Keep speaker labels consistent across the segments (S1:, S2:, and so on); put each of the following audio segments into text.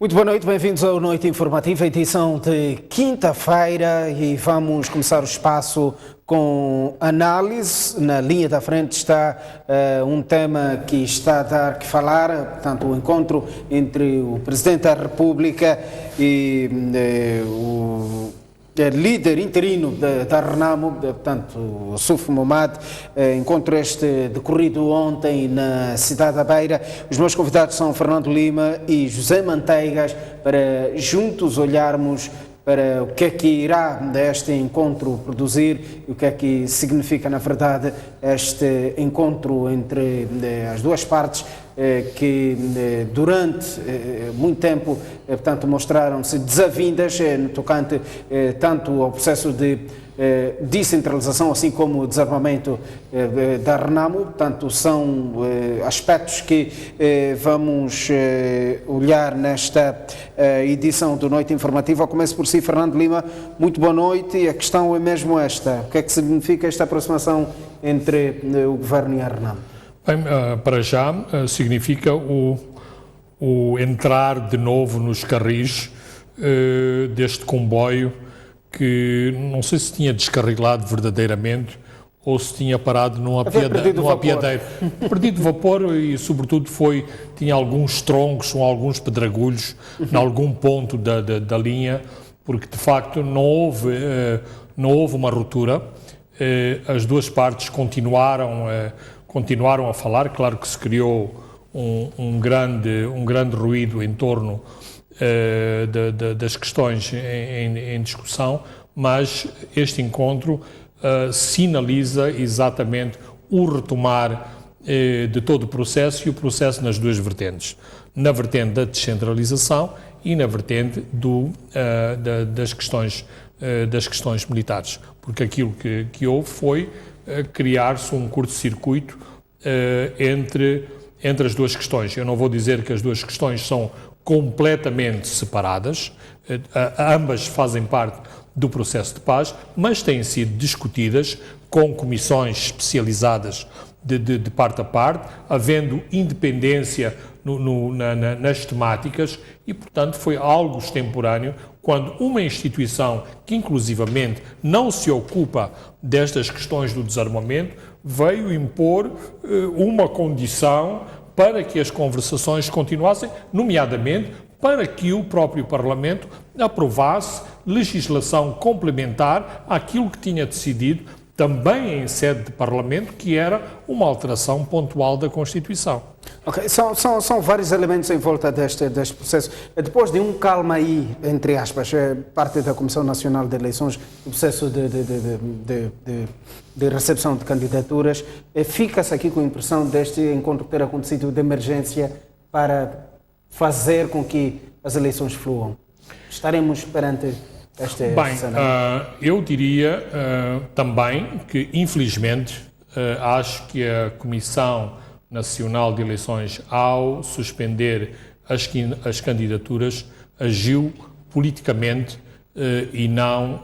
S1: Muito boa noite, bem-vindos ao Noite Informativa, edição de quinta-feira, e vamos começar o espaço com análise. Na linha da frente está um tema que está a dar que falar, portanto, o encontro entre o Presidente da República e o líder interino da Renamo, portanto, o Suf Momad. Encontro este decorrido ontem na cidade da Beira. Os meus convidados são Fernando Lima e José Manteigas, para juntos olharmos para o que é que irá este encontro produzir e o que é que significa, na verdade, este encontro entre as duas partes, que durante muito tempo, portanto, mostraram-se desavindas no tocante tanto ao processo de descentralização, assim como o desarmamento da Renamo. Portanto, são aspectos que vamos olhar nesta edição do Noite Informativa. Começo por si, Fernando Lima. Muito boa noite, e a questão é mesmo esta: o que é que significa esta aproximação entre o Governo e a Renamo?
S2: Bem, para já significa o entrar de novo nos carris deste comboio que não sei se tinha descarrilado verdadeiramente ou se tinha parado num apiadeiro. Perdido vapor e, sobretudo, tinha alguns troncos ou alguns pedregulhos em algum ponto da linha, porque, de facto, não houve uma ruptura. As duas partes continuaram a falar. Claro que se criou um grande ruído em torno das questões em discussão, mas este encontro sinaliza exatamente o retomar de todo o processo, e o processo nas duas vertentes: na vertente da descentralização e na vertente das questões militares, porque aquilo que houve foi criar-se um curto-circuito entre as duas questões. Eu não vou dizer que as duas questões são completamente separadas, ambas fazem parte do processo de paz, mas têm sido discutidas com comissões especializadas de parte a parte, havendo independência nas temáticas, e, portanto, foi algo extemporâneo quando uma instituição que, inclusivamente, não se ocupa destas questões do desarmamento, veio impor uma condição para que as conversações continuassem, nomeadamente para que o próprio Parlamento aprovasse legislação complementar àquilo que tinha decidido, também em sede de Parlamento, que era uma alteração pontual da Constituição.
S1: Ok, são vários elementos em volta deste processo. Depois de um calma aí, entre aspas, parte da Comissão Nacional de Eleições, o processo de recepção de candidaturas, fica-se aqui com a impressão deste encontro ter acontecido de emergência para fazer com que as eleições fluam. Estaremos perante este cenário?
S2: Eu diria também que, infelizmente, acho que a Comissão Nacional de Eleições, ao suspender as candidaturas, agiu politicamente e não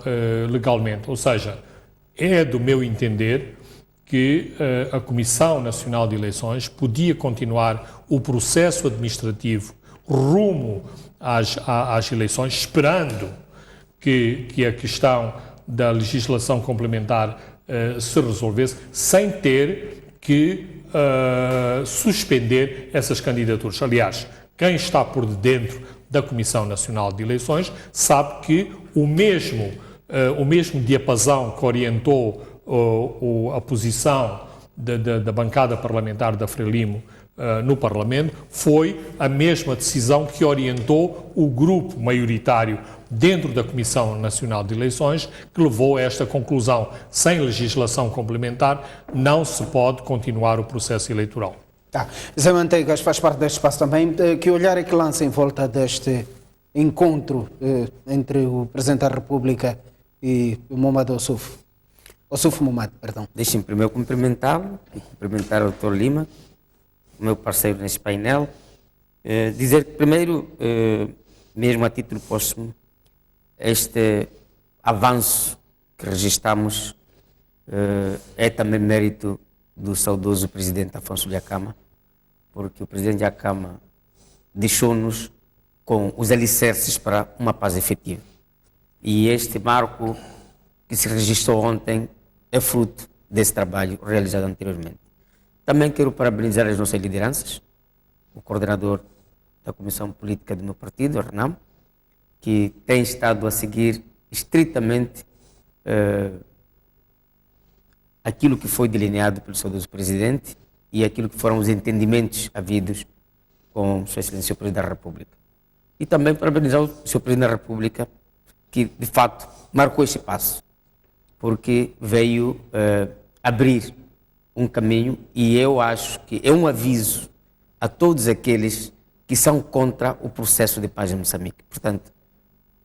S2: legalmente. Ou seja, é do meu entender que a Comissão Nacional de Eleições podia continuar o processo administrativo rumo às eleições, esperando que a questão da legislação complementar se resolvesse, sem ter que suspender essas candidaturas. Aliás, quem está por dentro da Comissão Nacional de Eleições sabe que o mesmo diapasão que orientou a posição da bancada parlamentar da Frelimo no Parlamento foi a mesma decisão que orientou o grupo maioritário dentro da Comissão Nacional de Eleições, que levou a esta conclusão: sem legislação complementar não se pode continuar o processo eleitoral.
S1: Zé Manteigas faz parte deste espaço também. Que olhar é que lança em volta deste encontro entre o Presidente da República e o Momad Ossuf? Ossuf Momad, perdão.
S3: Deixem-me primeiro cumprimentá-lo e cumprimentar o Dr. Lima, o meu parceiro neste painel. Dizer que, primeiro, mesmo a título póstumo, este avanço que registramos é também mérito do saudoso Presidente Afonso Dhlakama, porque o Presidente Dhlakama deixou-nos com os alicerces para uma paz efetiva. E este marco que se registrou ontem é fruto desse trabalho realizado anteriormente. Também quero parabenizar as nossas lideranças, o coordenador da Comissão Política do meu partido, Renam, que tem estado a seguir estritamente aquilo que foi delineado pelo saudoso Presidente e aquilo que foram os entendimentos havidos com Sua Excelência o Presidente da República. E também parabenizar o Sr. Presidente da República, que de fato marcou este passo, porque veio abrir um caminho, e eu acho que é um aviso a todos aqueles que são contra o processo de paz em Moçambique. Portanto,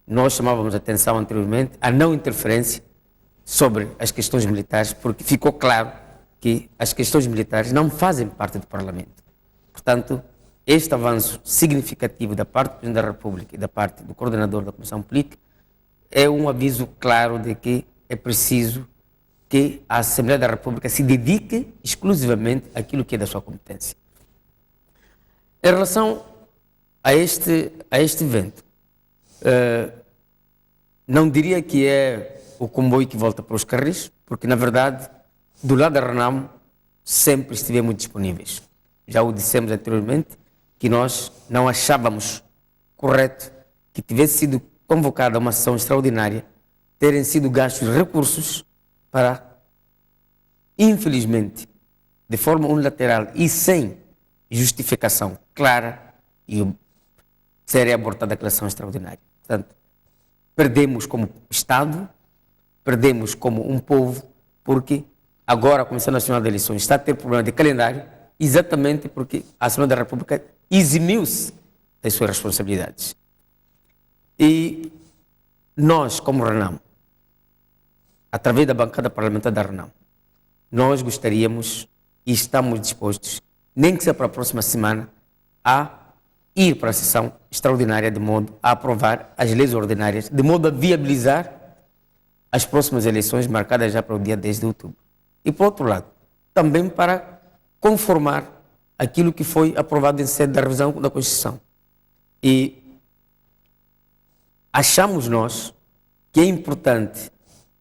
S3: nós chamávamos a atenção anteriormente à não interferência sobre as questões militares, porque ficou claro que as questões militares não fazem parte do Parlamento. Portanto, este avanço significativo da parte do Presidente da República e da parte do coordenador da Comissão Política é um aviso claro de que é preciso que a Assembleia da República se dedique exclusivamente àquilo que é da sua competência. Em relação a este evento, não diria que é o comboio que volta para os carris, porque na verdade, do lado da Renamo, sempre estivemos disponíveis. Já o dissemos anteriormente, que nós não achávamos correto que tivesse sido convocada uma sessão extraordinária, terem sido gastos recursos para, infelizmente, de forma unilateral e sem justificação clara, e ser abortada aquela ação extraordinária. Portanto, perdemos como Estado, perdemos como um povo, porque agora a Comissão Nacional de Eleições está a ter problema de calendário, exatamente porque a Assembleia da República eximiu-se das suas responsabilidades. E nós, como Renamo, através da bancada parlamentar da Renamo, nós gostaríamos e estamos dispostos, nem que seja para a próxima semana, a ir para a sessão extraordinária de modo a aprovar as leis ordinárias, de modo a viabilizar as próximas eleições marcadas já para o dia 10 de outubro. E, por outro lado, também para conformar aquilo que foi aprovado em sede da revisão da Constituição. E achamos nós que é importante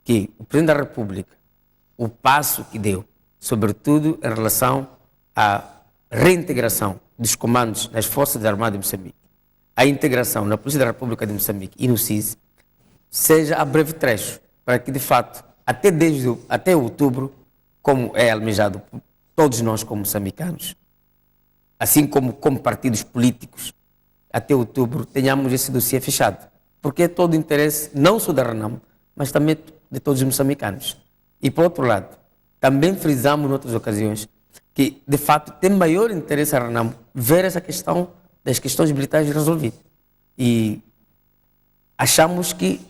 S3: que o Presidente da República, o passo que deu, sobretudo em relação à reintegração dos comandos nas Forças Armadas de Moçambique, a integração na Polícia da República de Moçambique e no CIS, seja a breve trecho, para que, de fato, até outubro, como é almejado por todos nós como moçambicanos, assim como partidos políticos, até outubro, tenhamos esse dossiê fechado. Porque é todo o interesse, não só da Renamo, mas também de todos os moçambicanos. E, por outro lado, também frisamos em outras ocasiões que, de fato, tem maior interesse a Renamo ver essa questão das questões militares resolvidas. E achamos que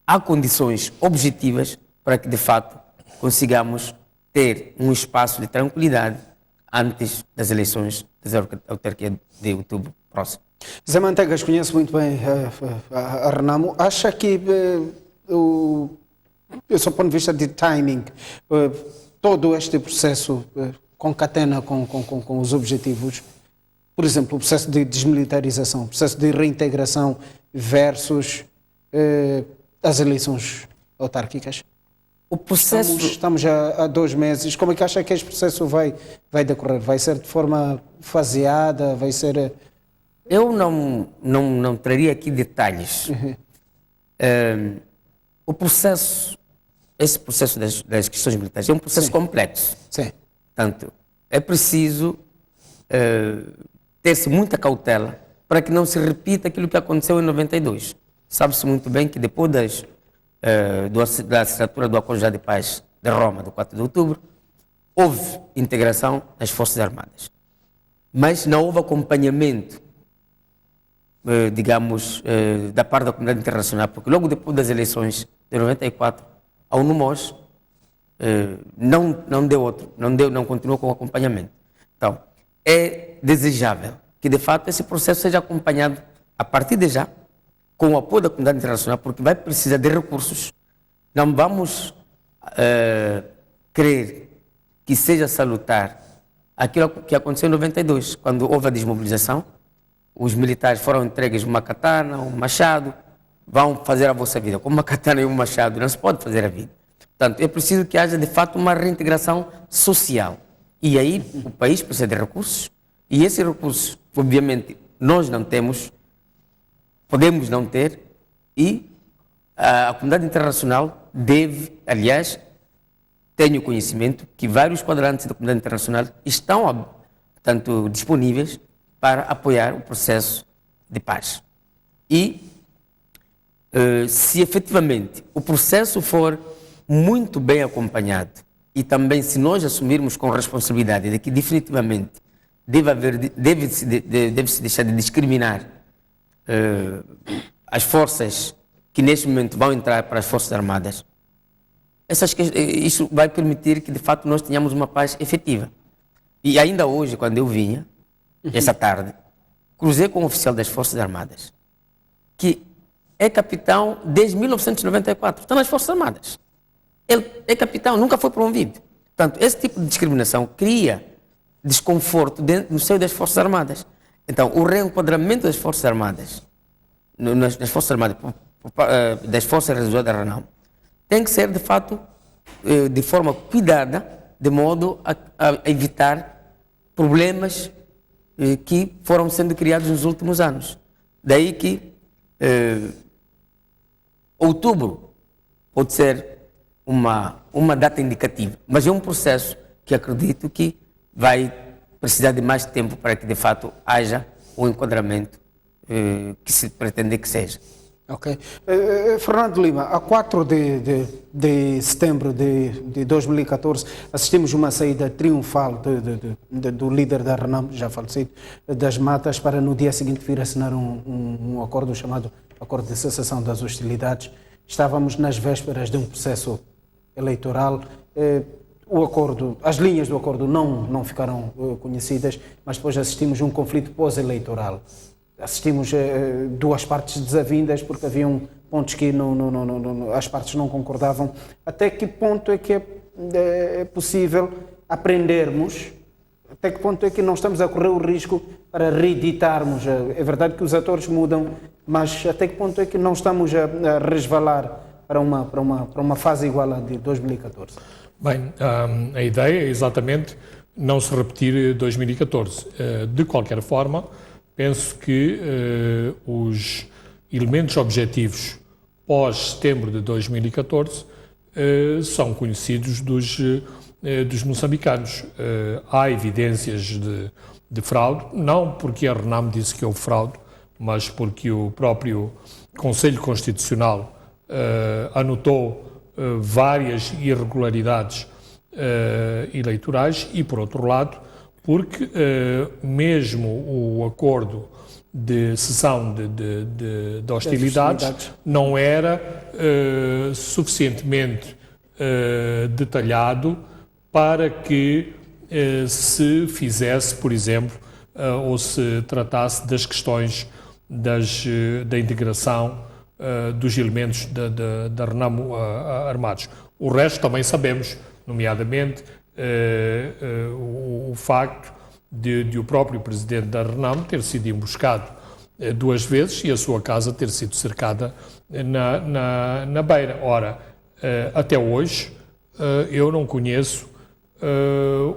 S3: há condições objetivas para que, de fato, consigamos ter um espaço de tranquilidade antes das eleições das autarquias de outubro próximo.
S1: Zé Manteigas conhece muito bem a Renamo. Acha que, do seu ponto de vista de timing, todo este processo concatena com os objetivos? Por exemplo, o processo de desmilitarização, o processo de reintegração versus as eleições autárquicas?
S3: O processo...
S1: Estamos já há 2 meses. Como é que acha que este processo vai decorrer? Vai ser de forma faseada? Vai ser...
S3: Eu não traria aqui detalhes. O processo, esse processo das questões militares é um processo complexo.
S1: Sim.
S3: Portanto, é preciso ter-se muita cautela para que não se repita aquilo que aconteceu em 92. Sabe-se muito bem que depois da assinatura do Acordo de Paz de Roma, do 4 de outubro, houve integração das Forças Armadas. Mas não houve acompanhamento, digamos, da parte da comunidade internacional, porque logo depois das eleições de 94, a UNUMOS não continuou com o acompanhamento. Então, é desejável que, de fato, esse processo seja acompanhado a partir de já, com o apoio da comunidade internacional, porque vai precisar de recursos. Não vamos crer que seja salutar aquilo que aconteceu em 92, quando houve a desmobilização, os militares foram entregues uma katana, um machado, vão fazer a vossa vida. Com uma katana e um machado não se pode fazer a vida. Portanto, é preciso que haja, de fato, uma reintegração social. E aí o país precisa de recursos. E esses recursos, obviamente, nós não temos, podemos não ter, e a comunidade internacional deve, aliás, tenho conhecimento que vários quadrantes da comunidade internacional estão, portanto, disponíveis para apoiar o processo de paz. E se efetivamente o processo for muito bem acompanhado e também se nós assumirmos com responsabilidade de que definitivamente deve-se deixar de discriminar as forças que neste momento vão entrar para as Forças Armadas, isso vai permitir que de fato nós tenhamos uma paz efetiva. E ainda hoje, quando eu vinha, essa tarde, cruzei com um oficial das Forças Armadas, que é capitão desde 1994, está nas Forças Armadas. Ele é capitão, nunca foi promovido. Portanto, esse tipo de discriminação cria desconforto no seio das Forças Armadas. Então, o reenquadramento das Forças Armadas, nas Forças Armadas, das Forças Reservadas da Renamo, tem que ser, de fato, de forma cuidada, de modo a evitar problemas que foram sendo criados nos últimos anos. Daí que outubro pode ser uma data indicativa, mas é um processo que acredito que vai precisar de mais tempo para que de fato haja o enquadramento que se pretende que seja.
S1: Ok. Fernando Lima, a 4 de setembro de 2014 assistimos uma saída triunfal do líder da Renamo, já falecido, das Matas, para no dia seguinte vir assinar um acordo chamado Acordo de Cessação das Hostilidades. Estávamos nas vésperas de um processo eleitoral. O acordo, as linhas do acordo não ficaram conhecidas, mas depois assistimos a um conflito pós-eleitoral. Assistimos duas partes desavindas porque haviam pontos que as partes não concordavam. Até que ponto é que é possível aprendermos? Até que ponto é que não estamos a correr o risco para reeditarmos? É verdade que os atores mudam, mas até que ponto é que não estamos a resvalar para uma fase igual à de 2014?
S2: Bem, a ideia é exatamente não se repetir 2014. De qualquer forma, penso que os elementos objetivos pós-setembro de 2014 são conhecidos dos moçambicanos. Há evidências de fraude, não porque a Renamo disse que houve fraude, mas porque o próprio Conselho Constitucional anotou várias irregularidades eleitorais e, por outro lado, porque mesmo o acordo de cessão de hostilidades não era suficientemente detalhado para que se fizesse, por exemplo, ou se tratasse das questões da integração dos elementos da Renamo armados. O resto também sabemos, nomeadamente o facto de o próprio presidente da Renamo ter sido emboscado duas vezes e a sua casa ter sido cercada na Beira. Ora, até hoje eu não conheço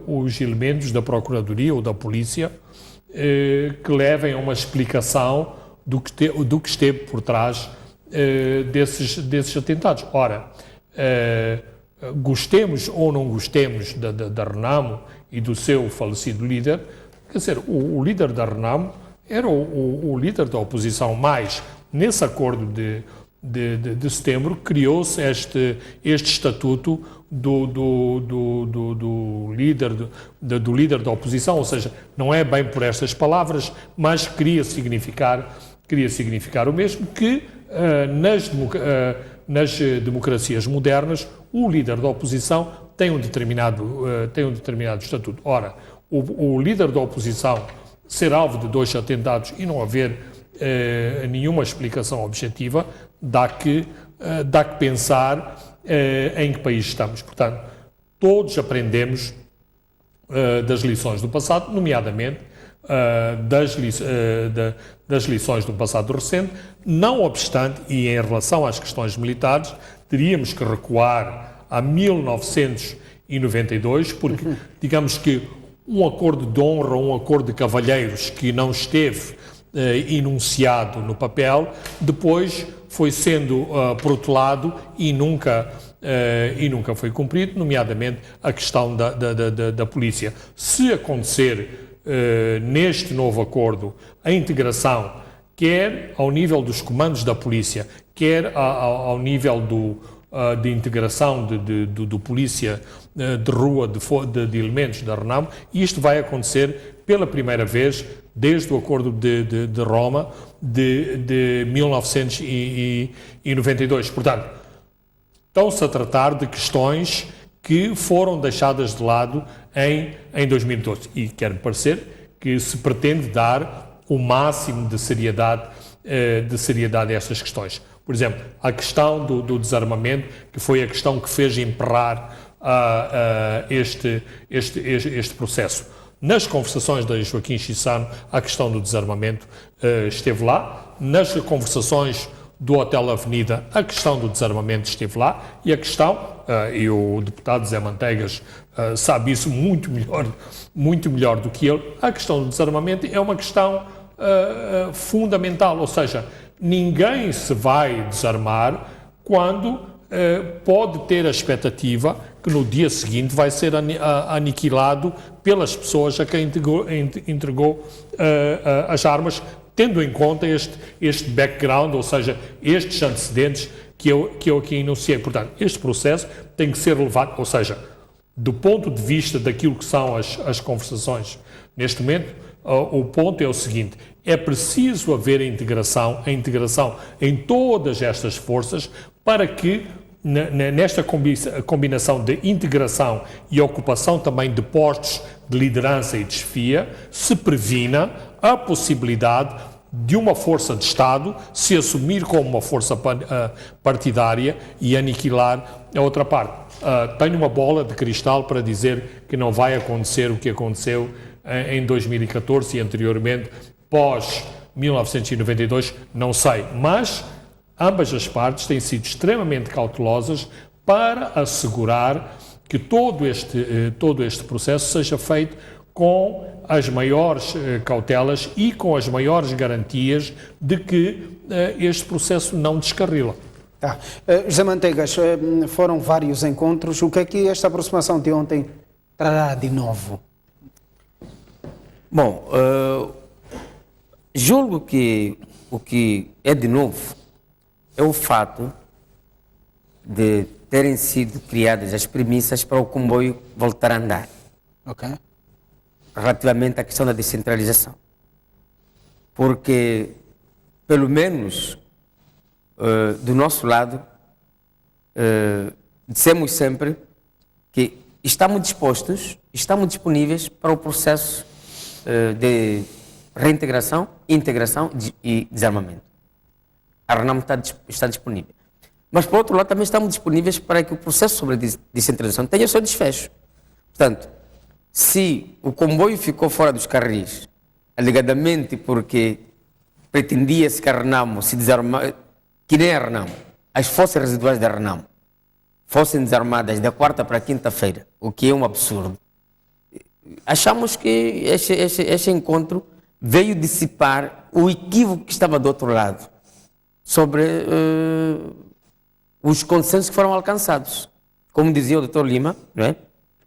S2: os elementos da Procuradoria ou da Polícia que levem a uma explicação do que esteve por trás desses atentados. Ora, gostemos ou não gostemos da Renamo e do seu falecido líder, quer dizer, o líder da Renamo era o líder da oposição, mas nesse acordo de setembro criou-se este estatuto do líder da oposição, ou seja, não é bem por estas palavras, mas queria significar o mesmo, que nas democracias modernas o líder da oposição tem um determinado estatuto. Ora, o líder da oposição ser alvo de dois atentados e não haver nenhuma explicação objetiva, dá que pensar em que país estamos. Portanto, todos aprendemos das lições do passado, nomeadamente das lições do passado recente. Não obstante, e em relação às questões militares, teríamos que recuar a 1992, porque digamos que um acordo de honra, um acordo de cavalheiros que não esteve enunciado no papel, depois foi sendo protelado e nunca foi cumprido, nomeadamente a questão da polícia. Se acontecer neste novo acordo a integração, quer ao nível dos comandos da polícia, quer ao nível de integração do polícia de rua, de elementos da RENAMO, e isto vai acontecer pela primeira vez desde o Acordo de Roma de 1992. Portanto, estão-se a tratar de questões que foram deixadas de lado em 2012. E quer-me parecer que se pretende dar o máximo de seriedade a estas questões. Por exemplo, a questão do desarmamento, que foi a questão que fez emperrar este processo. Nas conversações de Joaquim Chissano, a questão do desarmamento esteve lá. Nas conversações do Hotel Avenida, a questão do desarmamento esteve lá, e a questão, e o deputado Zé Manteigas sabe isso muito melhor do que ele, a questão do desarmamento é uma questão fundamental, ou seja, ninguém se vai desarmar quando pode ter a expectativa que no dia seguinte vai ser aniquilado pelas pessoas a quem entregou as armas, tendo em conta este background, ou seja, estes antecedentes que eu aqui enunciei. Portanto, este processo tem que ser levado, ou seja, do ponto de vista daquilo que são as conversações neste momento, o ponto é o seguinte: é preciso haver a integração em todas estas forças para que nesta combinação de integração e ocupação também de postos de liderança e de chefia se previna a possibilidade de uma força de Estado se assumir como uma força partidária e aniquilar a outra parte. Tenho uma bola de cristal para dizer que não vai acontecer o que aconteceu em 2014 e anteriormente, pós 1992, não sei, mas ambas as partes têm sido extremamente cautelosas para assegurar que todo este processo seja feito com as maiores cautelas e com as maiores garantias de que este processo não descarrila.
S1: José Manteigas, foram vários encontros. O que é que esta aproximação de ontem trará de novo?
S3: Bom, julgo que o que é de novo é o fato de terem sido criadas as premissas para o comboio voltar a andar.
S1: Ok.
S3: Relativamente à questão da descentralização. Porque, pelo menos, do nosso lado, dissemos sempre que estamos dispostos, estamos disponíveis para o processo de reintegração, integração e desarmamento. A RENAMO está disponível. Mas, por outro lado, também estamos disponíveis para que o processo sobre a descentralização tenha o seu desfecho. Portanto, se o comboio ficou fora dos carris, alegadamente porque pretendia-se que a RENAMO se desarmar, que nem a RENAMO, as forças residuais da RENAMO fossem desarmadas da quarta para a quinta-feira, o que é um absurdo. Achamos que este encontro veio dissipar o equívoco que estava do outro lado sobre os consensos que foram alcançados. Como dizia o Dr. Lima, não é?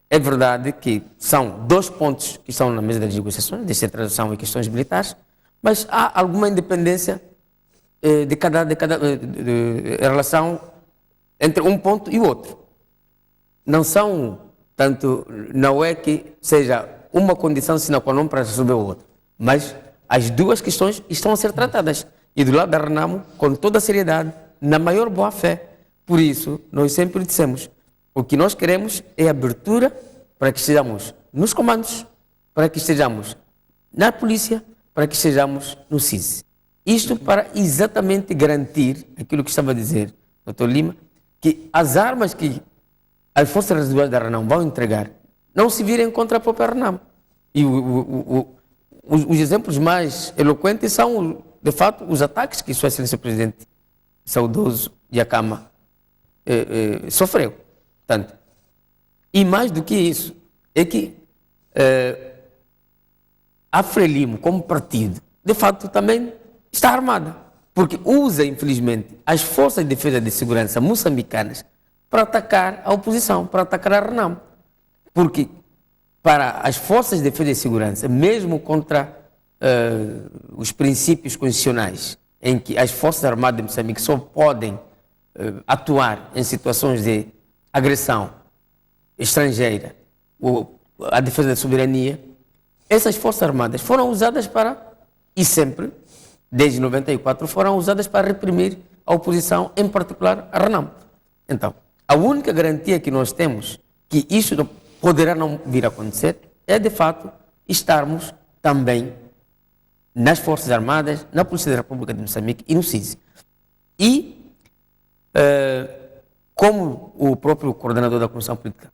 S3: É verdade que são dois pontos que estão na mesa das negociações, descentralização e questões militares, mas há alguma independência em relação entre um ponto e o outro. Não são, tanto, não é que seja uma condição sine qua non para resolver o outro, mas as duas questões estão a ser tratadas. E do lado da RENAMO, com toda a seriedade, na maior boa-fé. Por isso, nós sempre dissemos, o que nós queremos é abertura para que estejamos nos comandos, para que estejamos na polícia, para que estejamos no CIS. Isto para exatamente garantir aquilo que estava a dizer o Dr. Lima, que as armas que as forças residuais da RENAMO vão entregar não se virem contra a própria RENAMO. E os exemplos mais eloquentes são, de fato, os ataques que Sua Excelência o Presidente saudoso Dhlakama sofreu. Portanto, e mais do que isso, é que a Frelimo, como partido, de fato também está armada, porque usa, infelizmente, as forças de defesa e de segurança moçambicanas para atacar a oposição, para atacar a RENAM. Porque para as forças de defesa e segurança, mesmo contra os princípios constitucionais, em que as Forças Armadas de Moçambique só podem atuar em situações de agressão estrangeira ou a defesa da soberania, essas Forças Armadas foram usadas para, e sempre, desde 94, foram usadas para reprimir a oposição, em particular a RENAM. Então, a única garantia que nós temos que isso poderá não vir a acontecer é, de fato, estarmos também nas Forças Armadas, na Polícia da República de Moçambique e no CISI. E, como o próprio coordenador da Comissão Política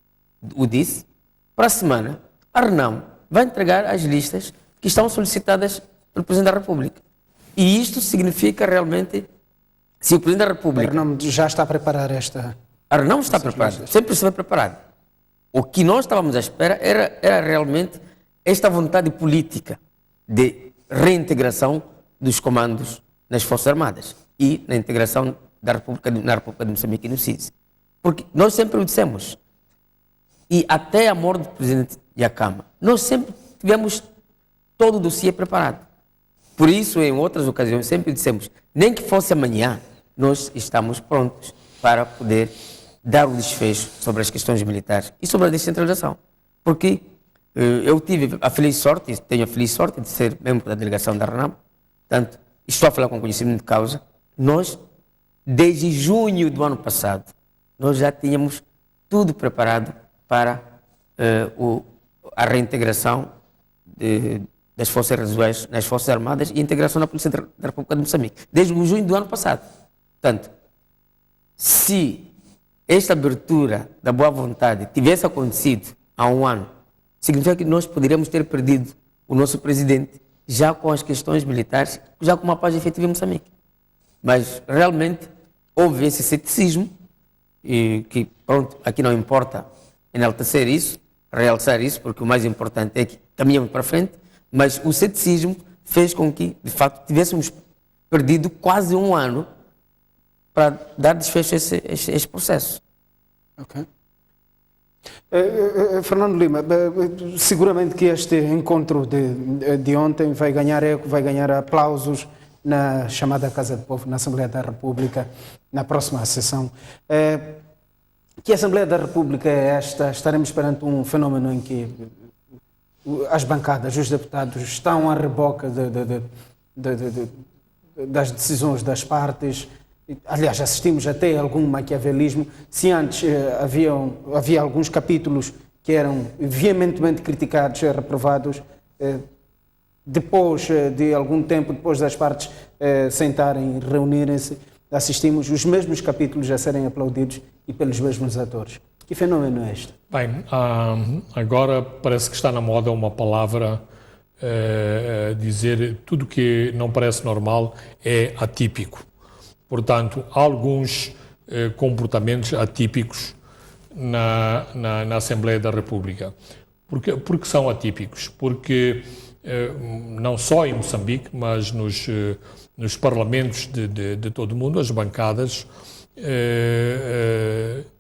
S3: o disse, para a semana, a RENAM vai entregar as listas que estão solicitadas pelo Presidente da República. E isto significa realmente, se o Presidente da República...
S1: A RENAM já está a preparar esta...
S3: A RENAM está preparada, sempre esteve preparada. O que nós estávamos à espera era realmente esta vontade política de reintegração dos comandos nas Forças Armadas e na integração na República de Moçambique e no CISI. Porque nós sempre o dissemos, e até a morte do Presidente Dhlakama, nós sempre tivemos todo o dossiê preparado. Por isso, em outras ocasiões, sempre dissemos, nem que fosse amanhã, nós estamos prontos para poder dar o desfecho sobre as questões militares e sobre a descentralização. Porque eu tive a feliz sorte, tenho a feliz sorte de ser membro da delegação da RENAM, portanto, estou a falar com conhecimento de causa. Nós, desde junho do ano passado, nós já tínhamos tudo preparado para a reintegração das forças residuais nas Forças Armadas e a integração na Polícia da República de Moçambique, desde junho do ano passado. Portanto, se esta abertura da boa vontade tivesse acontecido há um ano, significa que nós poderíamos ter perdido o nosso presidente já com as questões militares, já com uma paz efetiva em Moçambique. Mas realmente houve esse ceticismo e que, pronto, aqui não importa enaltecer isso, realçar isso, porque o mais importante é que caminhamos para frente, mas o ceticismo fez com que, de facto, tivéssemos perdido quase um ano para dar desfecho a esse processo.
S1: Ok. Fernando Lima, seguramente que este encontro de ontem vai ganhar eco, vai ganhar aplausos na chamada Casa do Povo, na Assembleia da República, na próxima sessão. Que Assembleia da República é esta? Estaremos perante um fenómeno em que as bancadas, os deputados estão à reboca das decisões das partes. Aliás, assistimos até a algum maquiavelismo. Se antes havia alguns capítulos que eram veementemente criticados, reprovados, depois de algum tempo, depois das partes sentarem, reunirem-se, assistimos os mesmos capítulos a serem aplaudidos e pelos mesmos atores. Que fenômeno é este?
S2: Bem, agora parece que está na moda uma palavra dizer tudo que não parece normal é atípico. Portanto, há alguns comportamentos atípicos na Assembleia da República. Porque são atípicos? Porque não só em Moçambique, mas nos parlamentos de todo o mundo, as bancadas,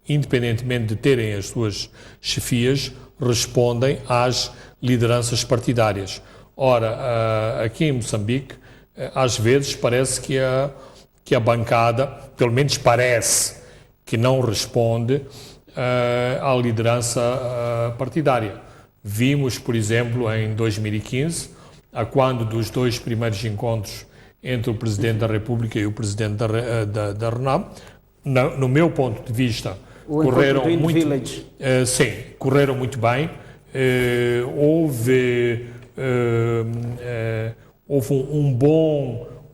S2: independentemente de terem as suas chefias, respondem às lideranças partidárias. Ora, aqui em Moçambique, às vezes parece que a bancada, pelo menos parece, que não responde à liderança partidária. Vimos, por exemplo, em 2015, a quando dos dois primeiros encontros entre o Presidente da República e o Presidente da RENAM, no meu ponto de vista, correram muito bem. Houve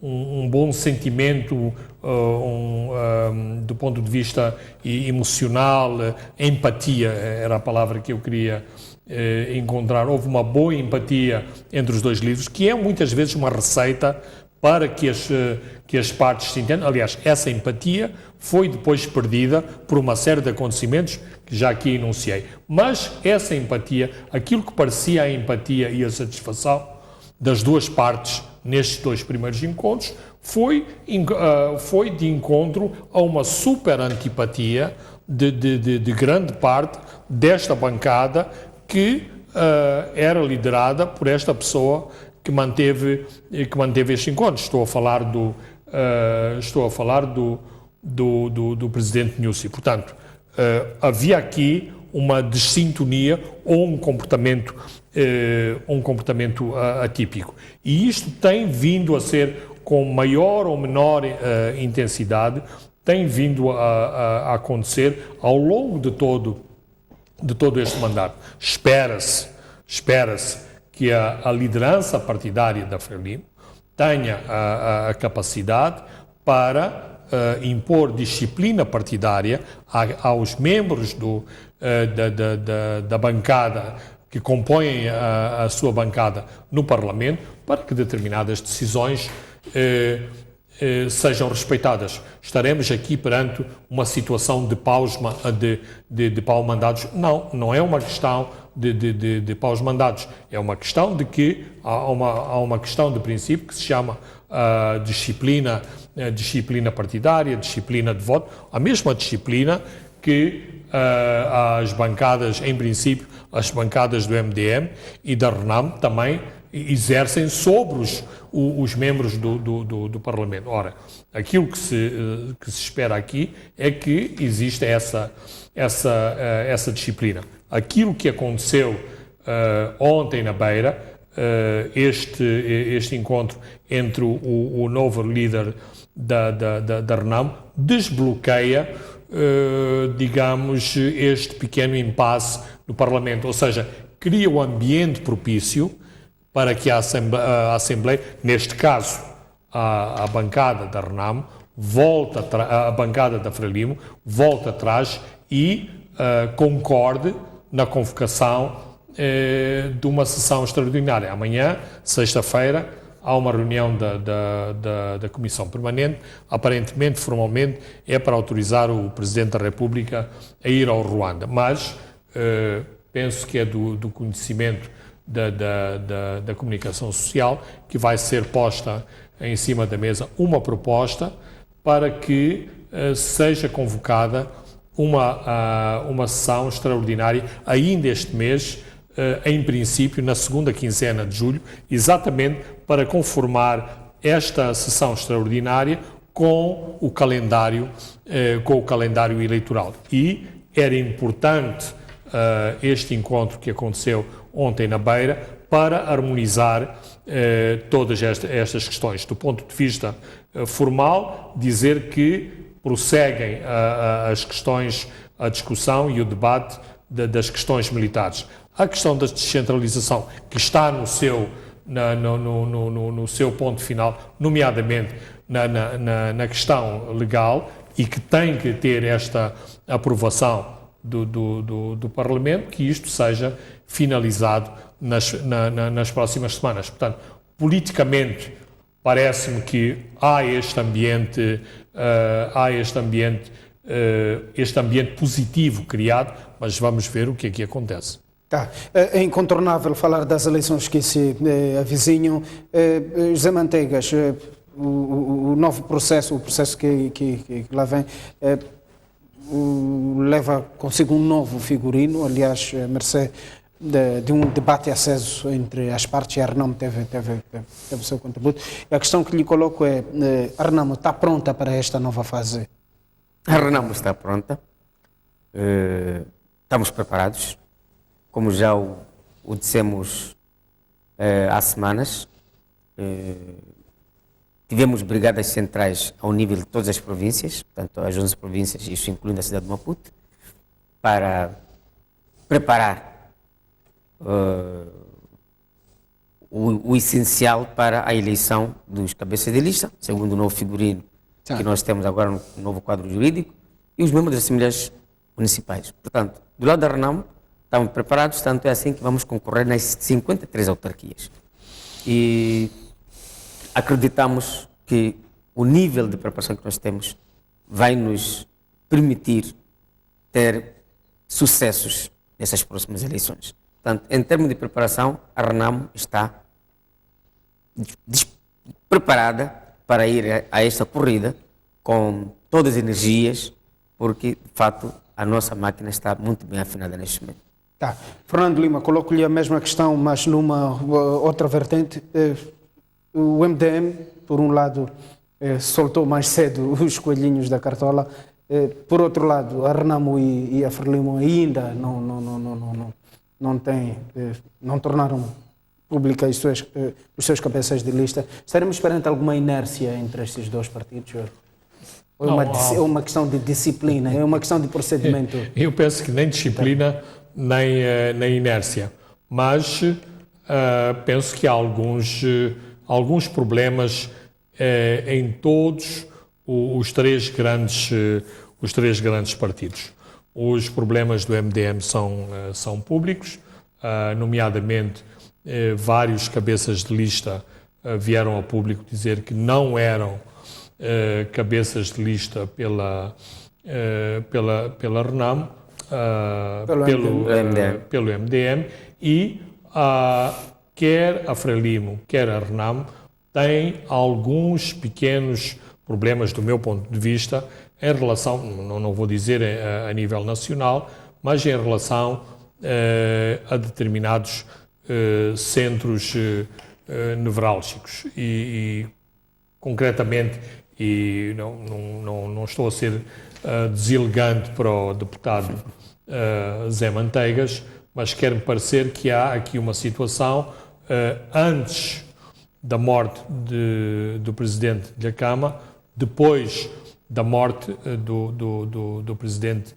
S2: um bom sentimento do ponto de vista emocional, empatia era a palavra que eu queria houve uma boa empatia entre os dois líderes, que é muitas vezes uma receita para que as partes se entendam. Aliás, essa empatia foi depois perdida por uma série de acontecimentos que já aqui enunciei. Mas essa empatia, aquilo que parecia a empatia e a satisfação das duas partes nestes dois primeiros encontros, foi de encontro a uma super antipatia de grande parte desta bancada que era liderada por esta pessoa que manteve este encontro. Estou a falar do presidente Nyusi. Portanto, havia aqui uma desintonia ou um comportamento atípico. E isto tem vindo a ser, com maior ou menor intensidade, tem vindo a acontecer ao longo de todo este mandato. Espera-se que a liderança partidária da Frelimo tenha a capacidade para impor disciplina partidária aos membros da bancada que compõem a sua bancada no Parlamento, para que determinadas decisões sejam respeitadas. Estaremos aqui perante uma situação de pau-mandados? Não é uma questão de paus-mandados. É uma questão de que há uma questão de princípio que se chama disciplina partidária, disciplina de voto, a mesma disciplina que as bancadas, em princípio, as bancadas do MDM e da RENAM também exercem sobre os membros do Parlamento. Ora, aquilo que se espera aqui é que exista essa disciplina. Aquilo que aconteceu ontem na Beira, este encontro entre o novo líder da RENAM, desbloqueia, digamos, este pequeno impasse no Parlamento, ou seja, cria um ambiente propício para que a Assembleia, neste caso a bancada da RENAM, a bancada da Frelimo, volta atrás e concorde na convocação de uma sessão extraordinária. Amanhã, sexta-feira, há uma reunião da Comissão Permanente, aparentemente, formalmente, é para autorizar o Presidente da República a ir ao Ruanda, mas penso que é do conhecimento da comunicação social que vai ser posta em cima da mesa uma proposta para que seja convocada uma sessão extraordinária ainda este mês, em princípio na segunda quinzena de julho, exatamente para conformar esta sessão extraordinária com o calendário eleitoral. E era importante este encontro que aconteceu ontem na Beira para harmonizar todas estas questões. Do ponto de vista formal, dizer que prosseguem as questões, a discussão e o debate das questões militares. A questão da descentralização, que está no seu ponto final, nomeadamente na questão legal, e que tem que ter esta aprovação do Parlamento, que isto seja finalizado nas próximas semanas. Portanto, politicamente, parece-me que há este ambiente positivo criado, mas vamos ver o que é que acontece.
S1: Tá. É incontornável falar das eleições que se avizinham. José Manteigas, o novo processo, o processo que lá vem, leva consigo um novo figurino, aliás, a mercê de um debate aceso entre as partes, e a RENAM teve o seu contributo. A questão que lhe coloco é, a RENAM está pronta para esta nova fase?
S3: A RENAM está pronta, estamos preparados, como já o dissemos há semanas. Tivemos brigadas centrais ao nível de todas as províncias, portanto as 11 províncias, isso incluindo a cidade de Maputo, para preparar o essencial para a eleição dos cabeças de lista, segundo o novo figurino que nós temos agora no novo quadro jurídico, e os membros das Assembleias Municipais. Portanto, do lado da RENAM, estamos preparados, tanto é assim que vamos concorrer nas 53 autarquias. E acreditamos que o nível de preparação que nós temos vai nos permitir ter sucessos nessas próximas eleições. Portanto, em termos de preparação, a Renamo está preparada para ir a esta corrida com todas as energias, porque, de fato, a nossa máquina está muito bem afinada neste momento.
S1: Tá. Fernando Lima, coloco-lhe a mesma questão, mas numa outra vertente. O MDM, por um lado, soltou mais cedo os coelhinhos da cartola. Por outro lado, a Renamo e a Frelimo ainda não tornaram públicas os seus cabeças de lista. Estaremos perante alguma inércia entre estes dois partidos? Ou é uma questão de disciplina, é uma questão de procedimento?
S2: Eu penso que nem disciplina, nem inércia. Mas penso que há alguns problemas em todos os três grandes partidos. Os problemas do MDM são públicos, nomeadamente vários cabeças de lista vieram ao público dizer que não eram cabeças de lista pela Renamo, pelo MDM, e quer a Frelimo, quer a Renamo têm alguns pequenos problemas, do meu ponto de vista, em relação, não vou dizer a nível nacional, mas em relação a determinados centros nevrálgicos e concretamente, e não estou a ser deselegante para o deputado Zé Manteigas, mas quer-me parecer que há aqui uma situação antes da morte do presidente da Câmara, depois da morte do presidente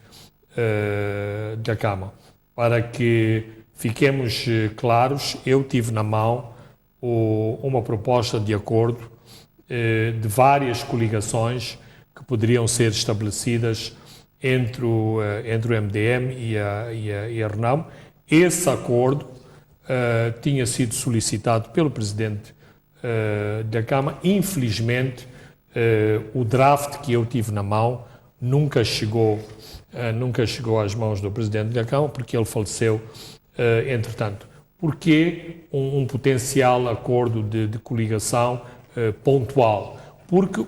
S2: da Câmara. Para que fiquemos claros, eu tive na mão uma proposta de acordo de várias coligações que poderiam ser estabelecidas entre o MDM e a Renamo. Esse acordo tinha sido solicitado pelo presidente da Câmara. Infelizmente, o draft que eu tive na mão nunca chegou às mãos do presidente da Câmara, porque ele faleceu entretanto. Porque um potencial acordo de coligação pontual? Porque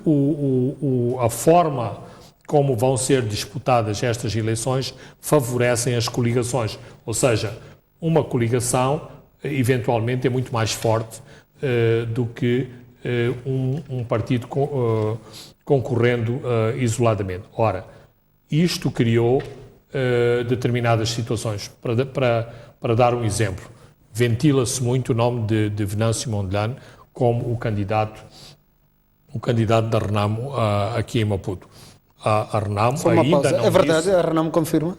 S2: a forma como vão ser disputadas estas eleições favorecem as coligações. Ou seja, uma coligação eventualmente é muito mais forte do que um partido concorrendo isoladamente. Ora, isto criou determinadas situações. Para dar um exemplo, ventila-se muito o nome de Venâncio Mondlane como o candidato da Renamo aqui em Maputo. A Renamo ainda não
S1: é verdade, a Renamo confirma?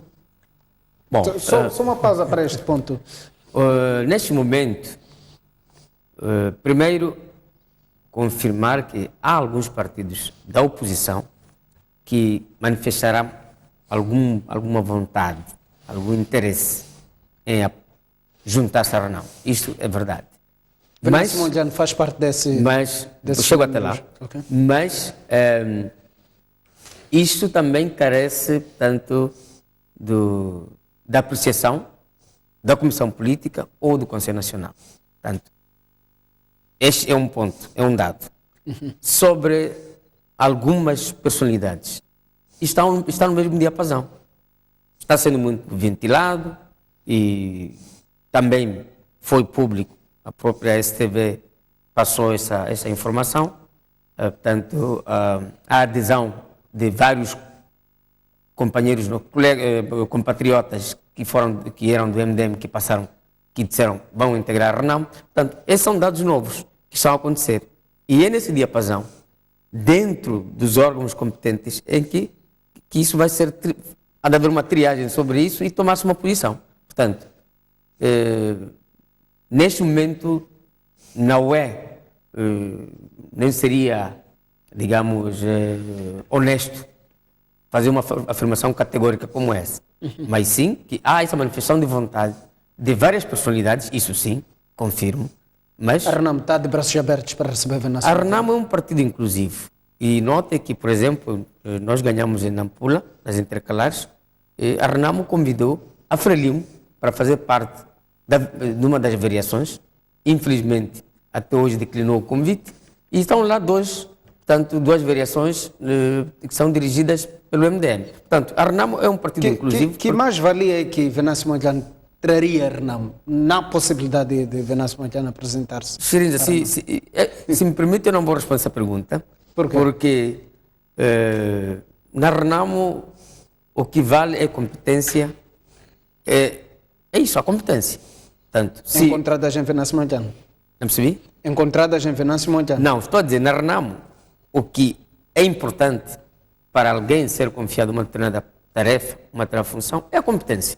S1: Bom, só uma pausa para este ponto.
S3: Neste momento, primeiro, confirmar que há alguns partidos da oposição que manifestarão alguma vontade, algum interesse em juntar-se à Renamo. Isto é verdade.
S1: Venâncio Mondlane faz parte desse
S3: chego até lá.
S1: Okay.
S3: Mas isto também carece, tanto da apreciação da Comissão Política ou do Conselho Nacional. Portanto, este é um ponto, é um dado. Sobre algumas personalidades. Está no mesmo diapasão. Está sendo muito ventilado e também foi público. A própria STV passou essa informação. Portanto, a adesão de vários companheiros, compatriotas que eram do MDM, que disseram vão integrar a Renamo. Portanto, esses são dados novos que estão a acontecer. E é nesse diapasão, dentro dos órgãos competentes, em que isso vai ser, há de haver uma triagem sobre isso e tomar-se uma posição. Portanto, neste momento, não é, nem seria, digamos, honesto fazer uma afirmação categórica como essa. Mas sim que há essa manifestação de vontade de várias personalidades, isso sim, confirmo. Mas
S1: A Renamo está de braços abertos para receber Venâncio
S3: a
S1: Montano.
S3: Renamo é um partido inclusivo. E note que, por exemplo, nós ganhamos em Nampula, nas intercalares, e a Renamo convidou a Frelimo para fazer parte de uma das variações. Infelizmente, até hoje declinou o convite. E estão lá duas variações que são dirigidas pelo MDM. Portanto, a Renamo é um partido inclusivo.
S1: Que mais-valia é que Venâncio Montano traria a Renamo na possibilidade de Venâncio Montano apresentar-se?
S3: Xirinza, se me permite, eu não vou responder essa pergunta.
S1: Por quê?
S3: Porque na Renamo o que vale é competência, é isso, a competência. Tanto, se
S1: Encontradas em Venâncio Montano.
S3: não percebi?
S1: Encontradas em Venâncio Montano.
S3: Não, estou a dizer, na Renamo, o que é importante para alguém ser confiado uma determinada tarefa, uma determinada função, é a competência.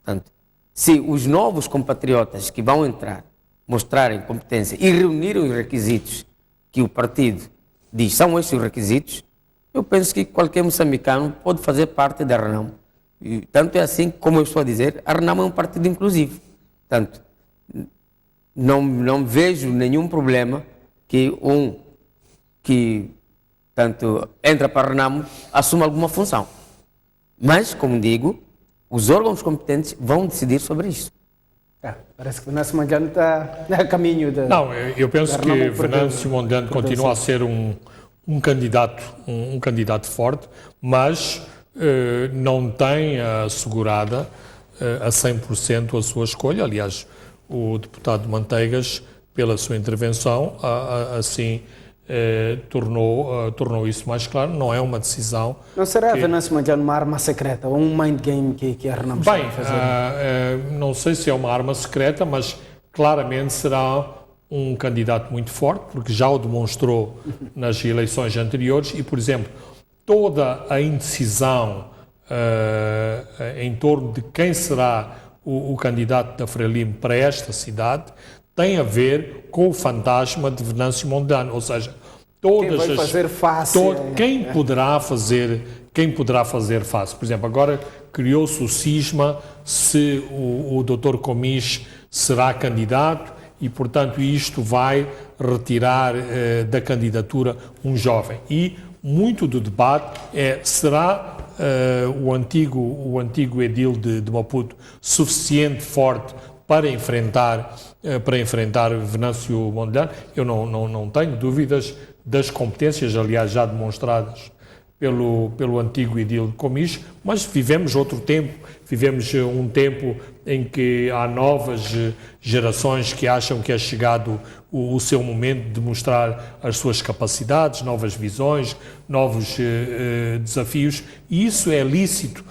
S3: Portanto, se os novos compatriotas que vão entrar mostrarem competência e reunirem os requisitos que o partido diz são esses os requisitos, eu penso que qualquer moçambicano pode fazer parte da Renamo. E, tanto é assim, como eu estou a dizer, a Renamo é um partido inclusivo. Portanto, não vejo nenhum problema que tanto entra para a Renamo assuma alguma função. Mas, como digo, os órgãos competentes vão decidir sobre isso.
S1: Parece que Venâncio Montano está a caminho da...
S2: Não, eu penso
S1: da
S2: que
S1: Renamo
S2: Venâncio Montano continua a ser um candidato forte, mas não tem assegurada a 100% a sua escolha. Aliás, o deputado Manteigas, pela sua intervenção, assim tornou isso mais claro. Não é uma decisão...
S1: Não será Venâncio Montano uma arma secreta ou um mind game que a Renamo está a fazer?
S2: Não sei se é uma arma secreta, mas claramente será um candidato muito forte, porque já o demonstrou nas eleições anteriores e, por exemplo, toda a indecisão em torno de quem será o candidato da Frelimo para esta cidade tem a ver com o fantasma de Venâncio Montano, ou seja, quem poderá fazer face. Por exemplo, agora criou-se o cisma se o Dr. Comis será candidato e, portanto, isto vai retirar da candidatura um jovem. E muito do debate será o antigo edil de Maputo suficiente, forte, para enfrentar Venâncio Montano? Eu não tenho dúvidas das competências, aliás, já demonstradas pelo antigo edil de Comis, mas vivemos outro tempo, vivemos um tempo em que há novas gerações que acham que é chegado o seu momento de mostrar as suas capacidades, novas visões, novos desafios, e isso é lícito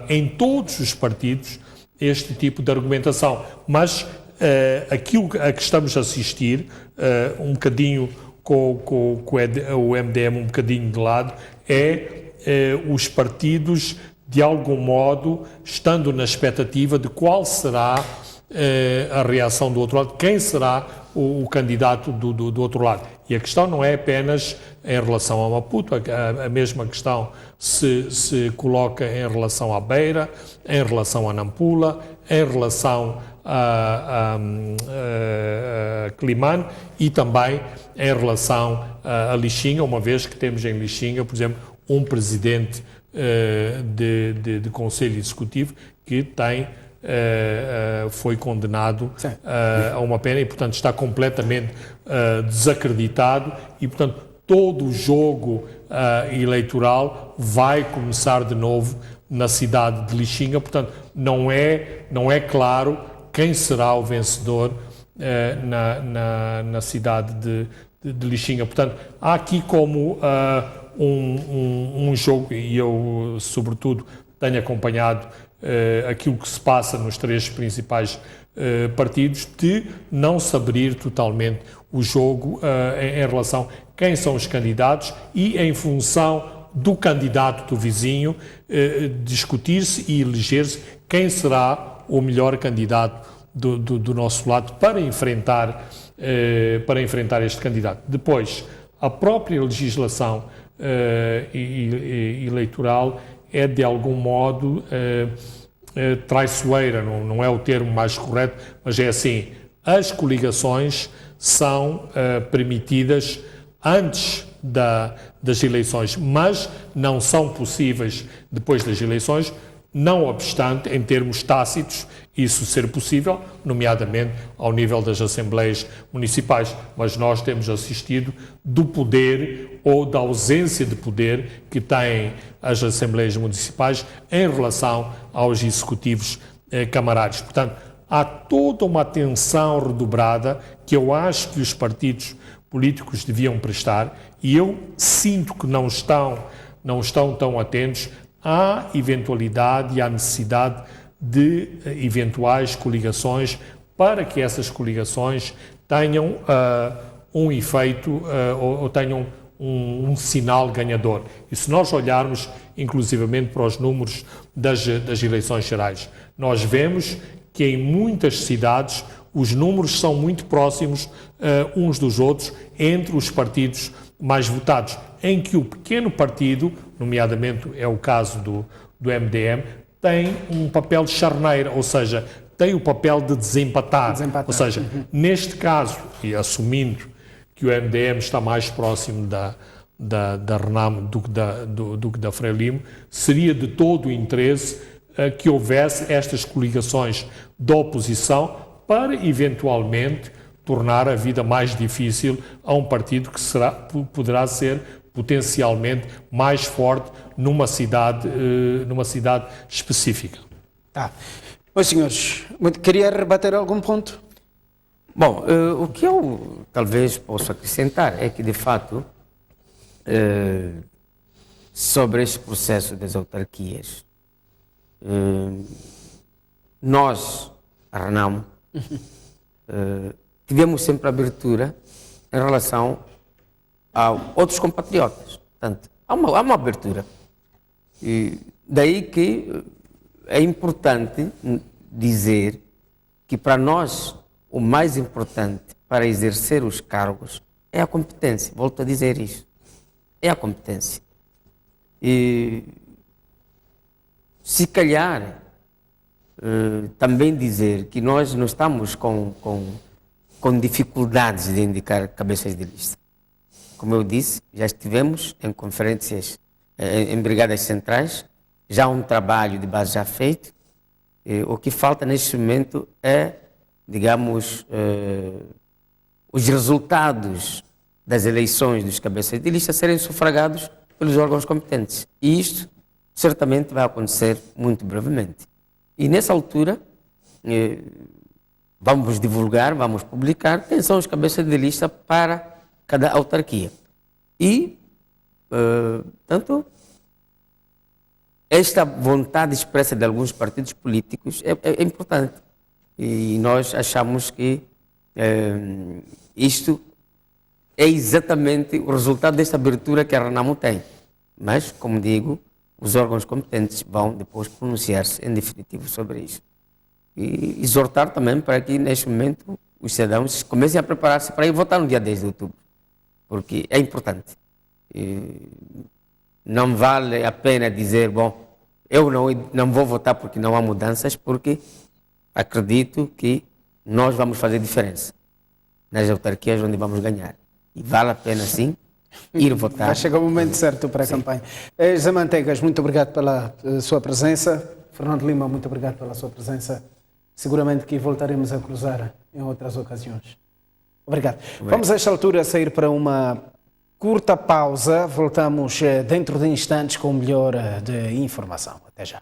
S2: em todos os partidos, este tipo de argumentação, mas aquilo a que estamos a assistir, um bocadinho com o MDM um bocadinho de lado, os partidos, de algum modo, estando na expectativa de qual será a reação do outro lado, quem será o candidato do outro lado. E a questão não é apenas em relação a Maputo, a mesma questão se coloca em relação à Beira, em relação a Nampula, em relação a Climane e também em relação a Lixinga, uma vez que temos em Lixinga, por exemplo, um presidente de Conselho Executivo que foi condenado a uma pena e, portanto, está completamente desacreditado e, portanto, todo o jogo eleitoral vai começar de novo na cidade de Lixinga. Portanto, não é claro quem será o vencedor na cidade de Lixinga. Portanto, há aqui como um jogo, e eu, sobretudo, tenho acompanhado aquilo que se passa nos três principais partidos, de não se abrir totalmente o jogo em relação a quem são os candidatos e, em função do candidato do vizinho, discutir-se e eleger-se quem será o melhor candidato do nosso lado para enfrentar este candidato. Depois, A própria legislação eleitoral é, de algum modo, traiçoeira, não é o termo mais correto, mas é assim, as coligações são permitidas antes das eleições, mas não são possíveis depois das eleições, não obstante, em termos tácitos, isso ser possível, nomeadamente ao nível das assembleias municipais. Mas nós temos assistido do poder ou da ausência de poder que têm as assembleias municipais em relação aos executivos camarários. Portanto, há toda uma atenção redobrada que eu acho que os partidos políticos deviam prestar, e eu sinto que não estão tão atentos à eventualidade e à necessidade de eventuais coligações, para que essas coligações tenham um efeito ou tenham um sinal ganhador. E se nós olharmos inclusivamente para os números das eleições gerais, nós vemos que em muitas cidades os números são muito próximos uns dos outros entre os partidos mais votados, em que o pequeno partido, nomeadamente é o caso do MDM, tem um papel de charneira, ou seja, tem o papel de desempatar. Ou seja, neste caso, e assumindo que o MDM está mais próximo da Renamo do que da Frelimo, seria de todo o interesse que houvesse estas coligações da oposição para, eventualmente, tornar a vida mais difícil a um partido que poderá ser potencialmente mais forte numa cidade específica.
S1: Tá. Pois, senhores, queria rebater algum ponto?
S3: Bom, o que eu talvez possa acrescentar é que, de fato, sobre este processo das autarquias, nós, a Renamo, tivemos sempre abertura em relação a outros compatriotas. Portanto, há uma abertura. E daí que é importante dizer que, para nós, o mais importante para exercer os cargos é a competência. Volto a dizer isso. É a competência. E, se calhar, também dizer que nós não estamos com dificuldades de indicar cabeças de lista. Como eu disse, já estivemos em conferências, em brigadas centrais, já há um trabalho de base já feito. O que falta neste momento é, digamos, os resultados das eleições dos cabeças de lista serem sufragados pelos órgãos competentes. E isto certamente vai acontecer muito brevemente. E nessa altura, vamos divulgar, vamos publicar quem são os cabeças de lista para cada autarquia. E, tanto, esta vontade expressa de alguns partidos políticos é importante. E nós achamos que isto é exatamente o resultado desta abertura que a Renamo tem. Mas, como digo, os órgãos competentes vão depois pronunciar-se em definitivo sobre isso. E exortar também para que, neste momento, os cidadãos comecem a preparar-se para ir votar no dia 10 de outubro, porque é importante. E não vale a pena dizer, bom, eu não vou votar porque não há mudanças, porque acredito que nós vamos fazer diferença nas autarquias onde vamos ganhar. E vale a pena, sim, ir votar.
S1: Vai chegar o momento certo para a campanha. José Manteigas, muito obrigado pela sua presença. Fernando Lima, muito obrigado pela sua presença. Seguramente que voltaremos a cruzar em outras ocasiões. Obrigado. Vamos, a esta altura, sair para uma curta pausa. Voltamos dentro de instantes com o melhor de informação. Até já.